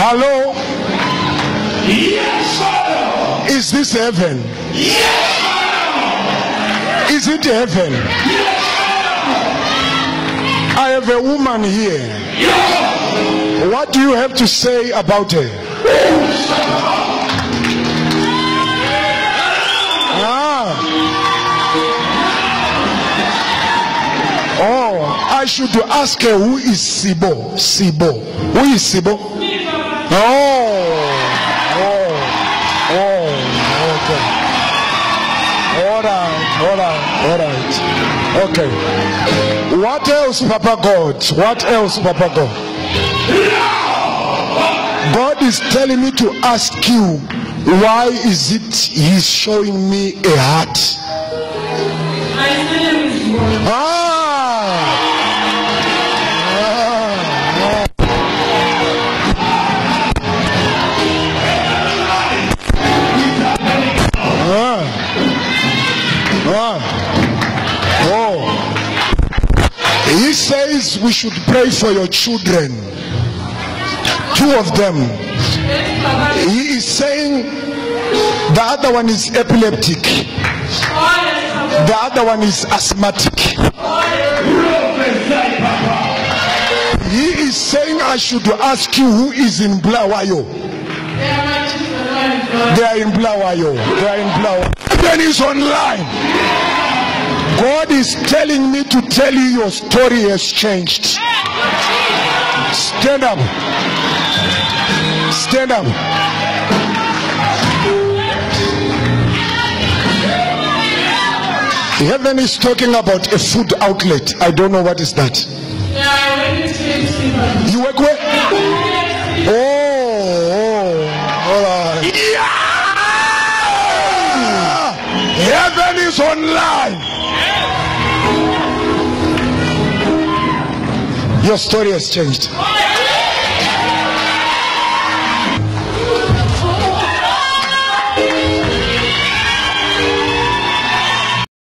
Hello? Yes, Father. Is this heaven? Yes, Father. Is it heaven? Yes, Father. I have a woman here. Yes. What do you have to say about her? Oh, I should ask her, who is Sibo? Sibo. Who is Sibo? Okay. All right. Okay. What else, Papa God? What else, Papa God? God is telling me to ask you, why is it He's showing me a heart? He says we should pray for your children. 2 of them. He is saying the other one is epileptic. The other one is asthmatic. He is saying I should ask you, who is in Blawayo? They are in Blawayo. They are in Blawayo. Then is online. God is telling me to tell you your story has changed. Stand up. Stand up. Heaven is talking about a food outlet. I don't know what is that. You work where? Oh, all right. Yeah! Heaven is online. Your story has changed.